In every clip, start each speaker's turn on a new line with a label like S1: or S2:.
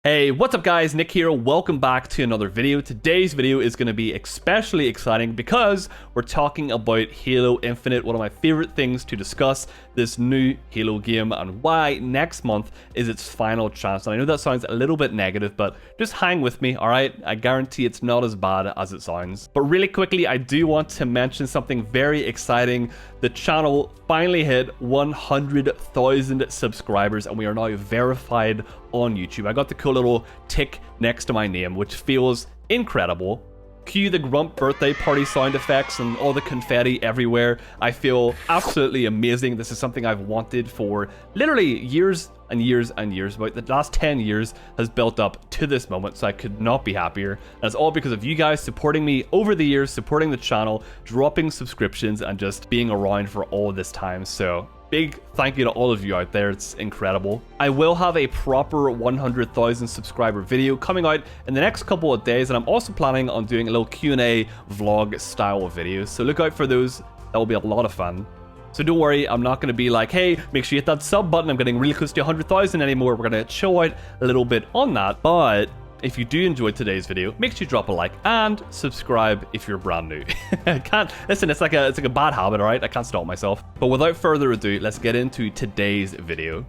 S1: Hey, what's up guys, Nick here, welcome back to another video. Today's video is going to be especially exciting because we're talking about Halo Infinite, one of my favorite things to discuss, this new Halo game and why next month is its final chance. And I know that sounds a little bit negative, but just hang with me, alright? I guarantee it's not as bad as it sounds. But really quickly, I do want to mention something very exciting. The channel finally hit 100,000 subscribers and we are now verified on YouTube. I got the cool little tick next to my name, which feels incredible. Cue the Grump birthday party sound effects and all the confetti everywhere. I feel absolutely amazing. This is something I've wanted for literally years and years and years. About the last 10 years has built up to this moment, so I could not be happier. And it's all because of you guys supporting me over the years, supporting the channel, dropping subscriptions, and just being around for all this time. So big thank you to all of you out there, it's incredible. I will have a proper 100,000 subscriber video coming out in the next couple of days, and I'm also planning on doing a little Q&A vlog style video, so look out for those. That will be a lot of fun. So don't worry, I'm not going to be like, hey, make sure you hit that sub button, I'm getting really close to 100,000 anymore. We're going to chill out a little bit on that, but if you do enjoy today's video, make sure you drop a like and subscribe if you're brand new. I can't listen, it's like a bad habit, alright? I can't stop myself. But without further ado, let's get into today's video.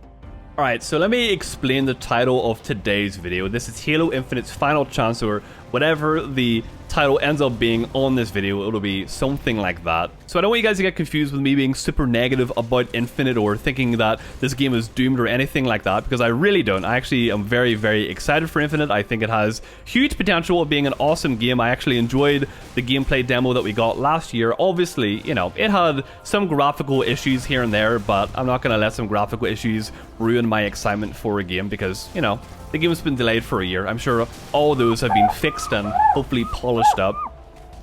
S1: Alright, so let me explain the title of today's video. This is Halo Infinite's final chance, or whatever the title ends up being on this video, it'll be something like that. So I don't want you guys to get confused with me being super negative about Infinite or thinking that this game is doomed or anything like that, because I really don't. I actually am very, very excited for Infinite. I think it has huge potential of being an awesome game. I actually enjoyed the gameplay demo that we got last year. Obviously, you know, it had some graphical issues here and there, but I'm not going to let some graphical issues ruin my excitement for a game because, you know, the game's been delayed for a year. I'm sure all those have been fixed and hopefully polished up.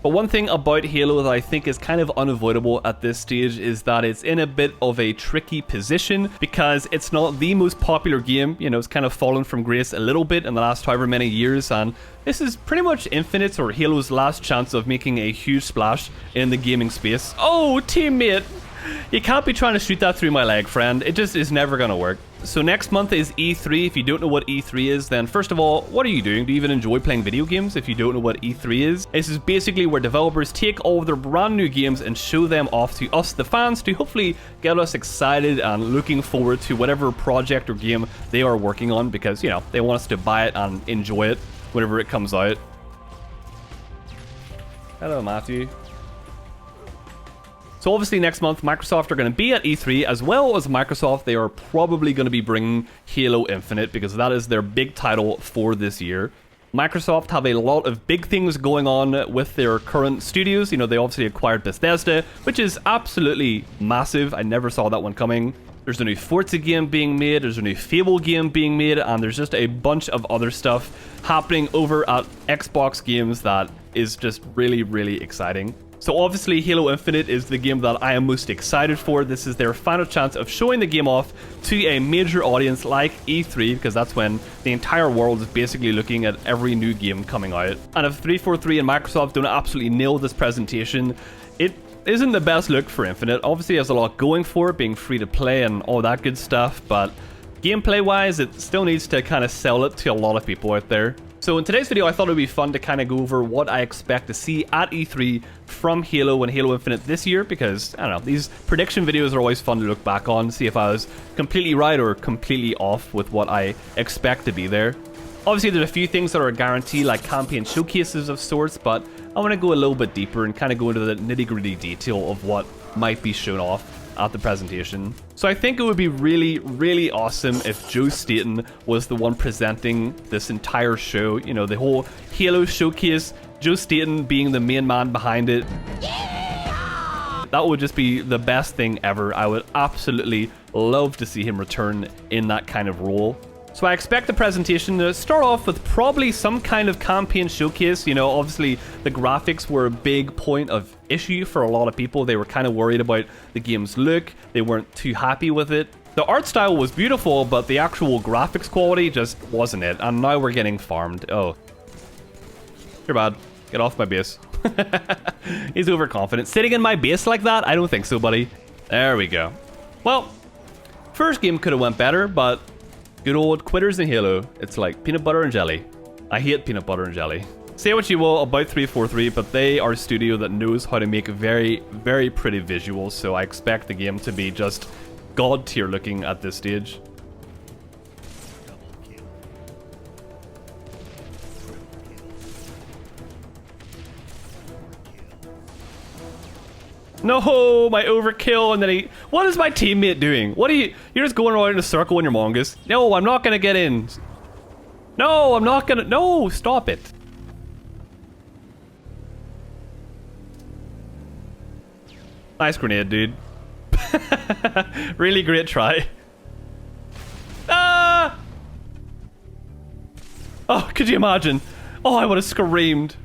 S1: But one thing about Halo that I think is kind of unavoidable at this stage is that it's in a bit of a tricky position because it's not the most popular game. You know, it's kind of fallen from grace a little bit in the last however many years, and this is pretty much Infinite's or Halo's last chance of making a huge splash in the gaming space. Oh, teammate! You can't be trying to shoot that through my leg, friend. It just is never gonna work. So next month is E3. If you don't know what E3 is, then first of all, what are you doing? Do you even enjoy playing video games if you don't know what E3 is? This is basically where developers take all of their brand new games and show them off to us, the fans, to hopefully get us excited and looking forward to whatever project or game they are working on, because, you know, they want us to buy it and enjoy it whenever it comes out. Hello, Matthew. So obviously next month, Microsoft are going to be at E3, as well as Microsoft, they are probably going to be bringing Halo Infinite, because that is their big title for this year. Microsoft have a lot of big things going on with their current studios. You know, they obviously acquired Bethesda, which is absolutely massive. I never saw that one coming. There's a new Forza game being made, there's a new Fable game being made, and there's just a bunch of other stuff happening over at Xbox Games that is just really, really exciting. So obviously Halo Infinite is the game that I am most excited for. This is their final chance of showing the game off to a major audience like E3, because that's when the entire world is basically looking at every new game coming out. And if 343 and Microsoft don't absolutely nail this presentation, it isn't the best look for Infinite. Obviously it has a lot going for it, being free to play and all that good stuff, but gameplay wise it still needs to kind of sell it to a lot of people out there. So in today's video, I thought it would be fun to kind of go over what I expect to see at E3 from Halo and Halo Infinite this year, because, I don't know, these prediction videos are always fun to look back on, see if I was completely right or completely off with what I expect to be there. Obviously, there's a few things that are a guarantee, like campaign showcases of sorts, but I want to go a little bit deeper and kind of go into the nitty-gritty detail of what might be shown off at the presentation. So I think it would be really, really awesome if Joe Staten was the one presenting this entire show. You know, the whole Halo showcase, Joe Staten being the main man behind it. Yeah! That would just be the best thing ever. I would absolutely love to see him return in that kind of role. So I expect the presentation to start off with probably some kind of campaign showcase. You know, obviously the graphics were a big point of issue for a lot of people. They were kind of worried about the game's look. They weren't too happy with it. The art style was beautiful, but the actual graphics quality just wasn't it. And now we're getting farmed. Oh. You're bad. Get off my base. He's overconfident. Sitting in my base like that? I don't think so, buddy. There we go. Well, first game could have went better, but Good old quitters in Halo. It's like peanut butter and jelly. I hate peanut butter and jelly. Say what you will about 343, but they are a studio that knows how to make very, very pretty visuals, so I expect the game to be just god tier looking at this stage. No, my overkill, and then he... What is my teammate doing? What are you... You're just going around in a circle in your mongoose. No, I'm not gonna get in. No, I'm not gonna... No, stop it. Nice grenade, dude. Really great try. Ah! Oh, could you imagine? Oh, I would have screamed.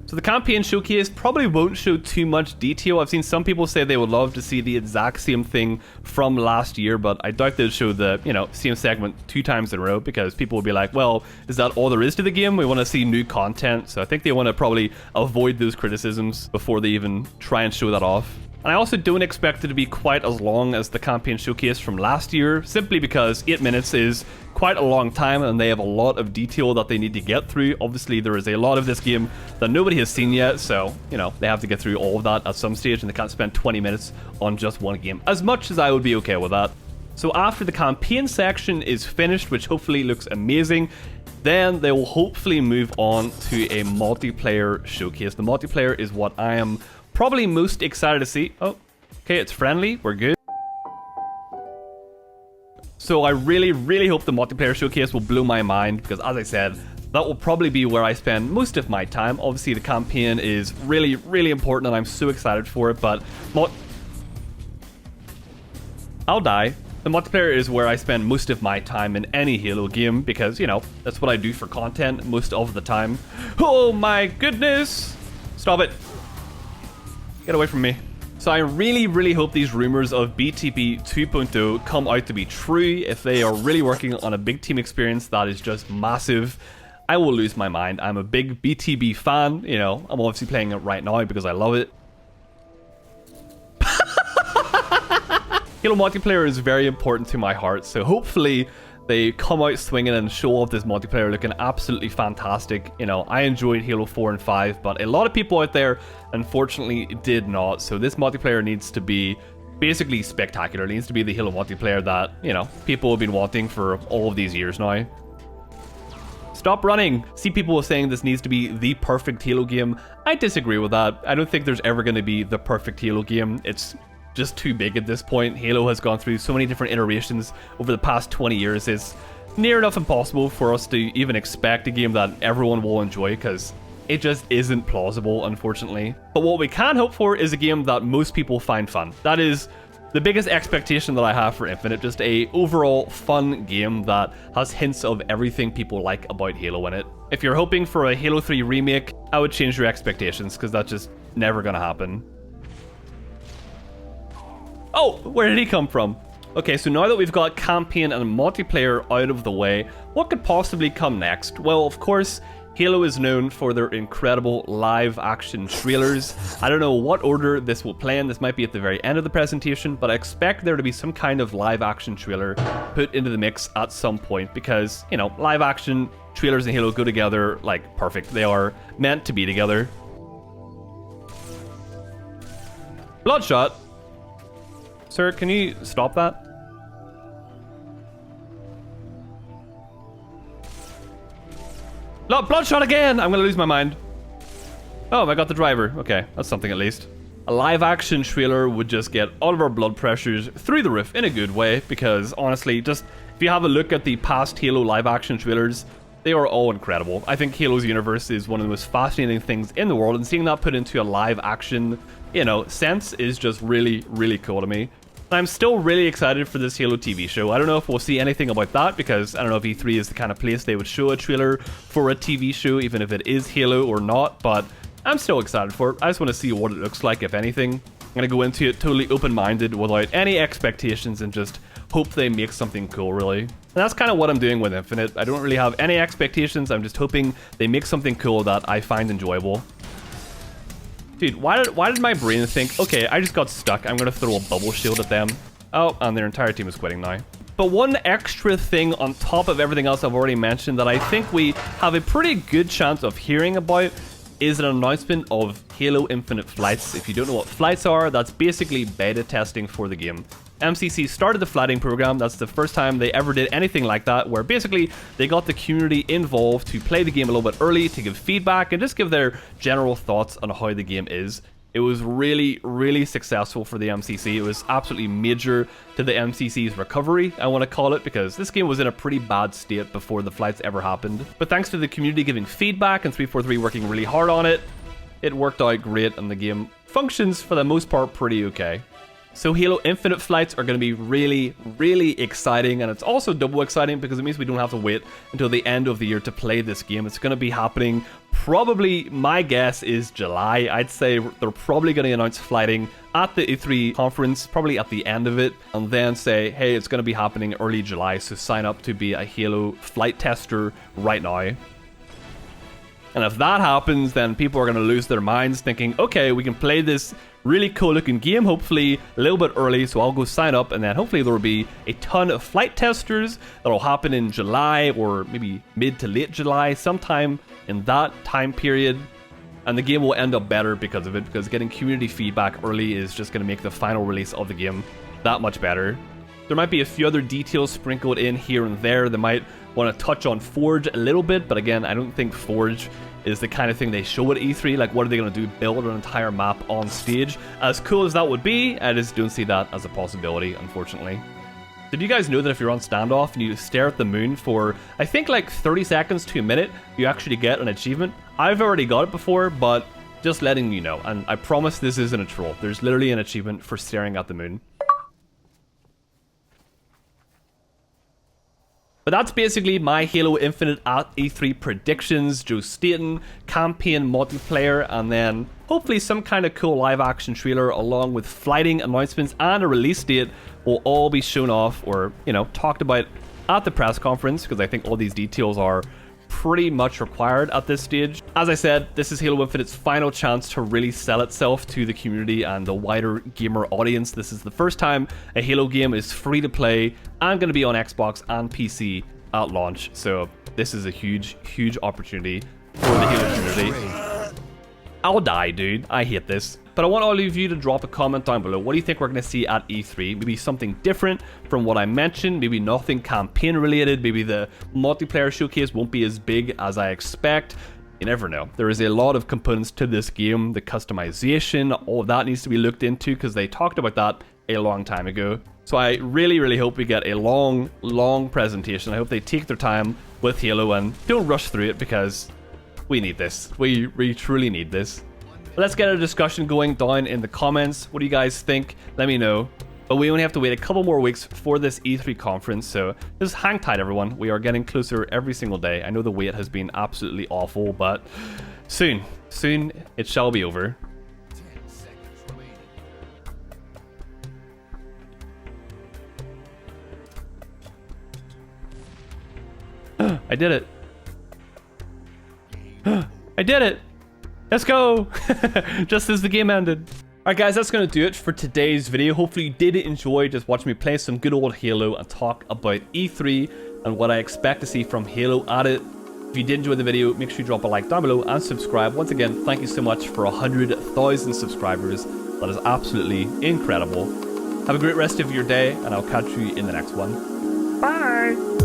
S1: So the campaign showcase probably won't show too much detail. I've seen some people say they would love to see the exact same thing from last year, but I doubt they'll show the, you know, same segment 2 times in a row, because people will be like, well, is that all there is to the game? We want to see new content. So I think they want to probably avoid those criticisms before they even try and show that off. And I also don't expect it to be quite as long as the campaign showcase from last year, simply because 8 minutes is quite a long time and they have a lot of detail that they need to get through. Obviously, there is a lot of this game that nobody has seen yet, so, you know, they have to get through all of that at some stage, and they can't spend 20 minutes on just one game. As much as I would be okay with that. So after the campaign section is finished, which hopefully looks amazing, then they will hopefully move on to a multiplayer showcase. The multiplayer is what I am probably most excited to see. Oh, okay, it's friendly. We're good. So I really, really hope the multiplayer showcase will blow my mind, because as I said, that will probably be where I spend most of my time. Obviously, the campaign is really, really important, and I'm so excited for it, but I'll die. The multiplayer is where I spend most of my time in any Halo game, because, you know, that's what I do for content most of the time. Oh my goodness! Stop it. Get away from me. So I really, really hope these rumors of BTB 2.0 come out to be true. If they are really working on a big team experience that is just massive, I will lose my mind. I'm a big BTB fan, you know. I'm obviously playing it right now because I love it. Halo multiplayer is very important to my heart, so hopefully they come out swinging and show off this multiplayer looking absolutely fantastic. You know, I enjoyed Halo 4 and 5, but a lot of people out there, unfortunately, did not. So this multiplayer needs to be basically spectacular. It needs to be the Halo multiplayer that, you know, people have been wanting for all of these years now. Stop running! See, people saying this needs to be the perfect Halo game. I disagree with that. I don't think there's ever going to be the perfect Halo game. It's just too big at this point. Halo has gone through so many different iterations over the past 20 years. It's near enough impossible for us to even expect a game that everyone will enjoy, because it just isn't plausible, unfortunately. But what we can hope for is a game that most people find fun. That is the biggest expectation that I have for Infinite, just a overall fun game that has hints of everything people like about Halo in it. If you're hoping for a Halo 3 remake, I would change your expectations, because that's just never gonna happen. Oh, where did he come from? Okay, so now that we've got campaign and multiplayer out of the way, what could possibly come next? Well, of course, Halo is known for their incredible live action trailers. I don't know what order this will play in. This might be at the very end of the presentation, but I expect there to be some kind of live action trailer put into the mix at some point, because, you know, live action trailers and Halo go together like perfect. They are meant to be together. Bloodshot. Sir, can you stop that? No, Bloodshot again! I'm gonna lose my mind. Oh, I got the driver. Okay, that's something at least. A live action trailer would just get all of our blood pressures through the roof in a good way, because honestly, just if you have a look at the past Halo live action trailers, they are all incredible. I think Halo's universe is one of the most fascinating things in the world, and seeing that put into a live action, you know, sense is just really, really cool to me. I'm still really excited for this Halo TV show. I don't know if we'll see anything about that, because I don't know if E3 is the kind of place they would show a trailer for a TV show, even if it is Halo or not, but I'm still excited for it. I just want to see what it looks like, if anything. I'm going to go into it totally open-minded, without any expectations, and just hope they make something cool, really. And that's kind of what I'm doing with Infinite. I don't really have any expectations. I'm just hoping they make something cool that I find enjoyable. Dude, why did my brain think, okay, I just got stuck, I'm gonna throw a bubble shield at them. Oh, and their entire team is quitting now. But one extra thing on top of everything else I've already mentioned that I think we have a pretty good chance of hearing about is an announcement of Halo Infinite flights. If you don't know what flights are, that's basically beta testing for the game. MCC started the flighting program. That's the first time they ever did anything like that, where basically they got the community involved to play the game a little bit early, to give feedback, and just give their general thoughts on how the game is. It was really, really successful for the MCC. It was absolutely major to the MCC's recovery, I want to call it, because this game was in a pretty bad state before the flights ever happened. But thanks to the community giving feedback and 343 working really hard on it, it worked out great and the game functions for the most part pretty okay. So Halo Infinite flights are going to be really, really exciting, and it's also double exciting because it means we don't have to wait until the end of the year to play this game. It's going to be happening probably, my guess is July. I'd say they're probably going to announce flighting at the E3 conference, probably at the end of it, and then say, hey, it's going to be happening early July, so sign up to be a Halo flight tester right now. And if that happens, then people are going to lose their minds thinking, okay, we can play this really cool looking game, hopefully a little bit early, so I'll go sign up, and then hopefully there will be a ton of flight testers that'll happen in July or maybe mid to late July, sometime in that time period, and the game will end up better because of it, because getting community feedback early is just going to make the final release of the game that much better. There might be a few other details sprinkled in here and there. They might want to touch on Forge a little bit, but again, I don't think Forge is the kind of thing they show at E3. Like, what are they going to do? Build an entire map on stage? As cool as that would be, I just don't see that as a possibility, unfortunately. Did you guys know that if you're on standoff and you stare at the moon for, I think, like 30 seconds to a minute, you actually get an achievement? I've already got it before, but just letting you know. And I promise this isn't a troll. There's literally an achievement for staring at the moon. But that's basically my Halo Infinite at E3 predictions. Joe Staten, campaign multiplayer, and then hopefully some kind of cool live action trailer along with flighting announcements and a release date will all be shown off or, you know, talked about at the press conference, because I think all these details are pretty much required at this stage. As I said, this is Halo Infinite's final chance to really sell itself to the community and the wider gamer audience. This is the first time a Halo game is free to play and going to be on Xbox and PC at launch. So this is a huge, huge opportunity for the Halo community. I'll die, dude. I hate this. But I want all of you to drop a comment down below. What do you think we're going to see at E3? Maybe something different from what I mentioned. Maybe nothing campaign related. Maybe the multiplayer showcase won't be as big as I expect. You never know. There is a lot of components to this game. The customization, all of that needs to be looked into because they talked about that a long time ago. So I really, really hope we get a long, long presentation. I hope they take their time with Halo and don't rush through it because we need this. We truly need this. Let's get a discussion going down in the comments. What do you guys think? Let me know. But we only have to wait a couple more weeks for this E3 conference, so just hang tight, everyone. We are getting closer every single day. I know the wait has been absolutely awful, but soon it shall be over.
S2: 10 seconds remaining.
S1: I did it. I did it. Let's go. Just as the game ended. Alright guys, that's going to do it for today's video. Hopefully you did enjoy just watching me play some good old Halo and talk about E3 and what I expect to see from Halo at it. If you did enjoy the video, make sure you drop a like down below and subscribe. Once again, thank you so much for 100,000 subscribers. That is absolutely incredible. Have a great rest of your day, and I'll catch you in the next one. Bye!